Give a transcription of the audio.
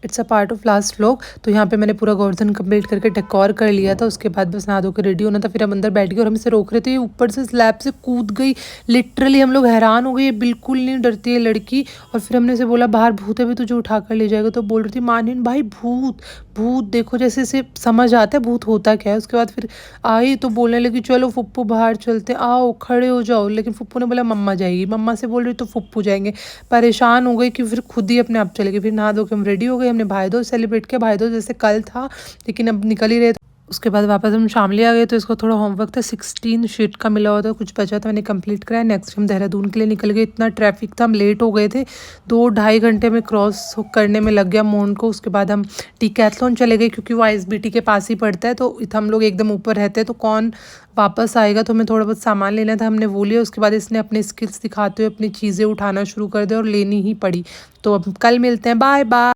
It's a part of last vlog. तो यहाँ पे मैंने पूरा गोवर्धन कंप्लीट करके डेकोर कर लिया था। उसके बाद बस नहा धो के रेडी होना था। फिर हम अंदर बैठ गए और हम इसे रोक रहे थे, ऊपर से स्लैब से कूद गई। लिटरली हम लोग हैरान हो गए, ये बिल्कुल नहीं डरती है लड़की। और फिर हमने इसे बोला बाहर भूत है भी, तुझे उठा कर ले जाएगा। तो बोल रही थी मानिन भाई भूत भूत देखो, जैसे इसे समझ आता है भूत होता क्या है। उसके बाद फिर आई तो बोलने लगी चलो फुप्पू बाहर चलते, आओ खड़े हो जाओ। लेकिन फुप्पू ने बोला मम्मा जाएगी, मम्मा से बोल रही तो फुप्पू जाएंगे। परेशान हो गई कि फिर खुद ही अपने आप चले गए। फिर नहा धो के हम रेडी हो गए। हमने भाई दूज सेलिब्रेट किया। भाई दूज जैसे कल था लेकिन अब निकल ही रहे थे। उसके बाद वापस हम शामली आ गए। तो इसको थोड़ा होमवर्क था, 16 शीट का मिला हुआ था, कुछ बचा था, मैंने कंप्लीट कराया। नेक्स्ट हम देहरादून के लिए निकल गए। इतना ट्रैफिक था, हम लेट हो गए थे। 2-2.5 घंटे में क्रॉस करने में लग गया मोन को। उसके बाद हम डिकैथलॉन चले गए क्योंकि वो आईएसबीटी के पास ही पड़ता है। तो हम लोग एकदम ऊपर रहते हैं तो कौन वापस आएगा। तो हमें थोड़ा बहुत सामान लेना था, हमने वो लिया। उसके बाद इसने अपने स्किल्स दिखाते हुए अपनी चीज़ें उठाना शुरू कर दिया और लेनी ही पड़ी। तो अब कल मिलते हैं, बाय बाय।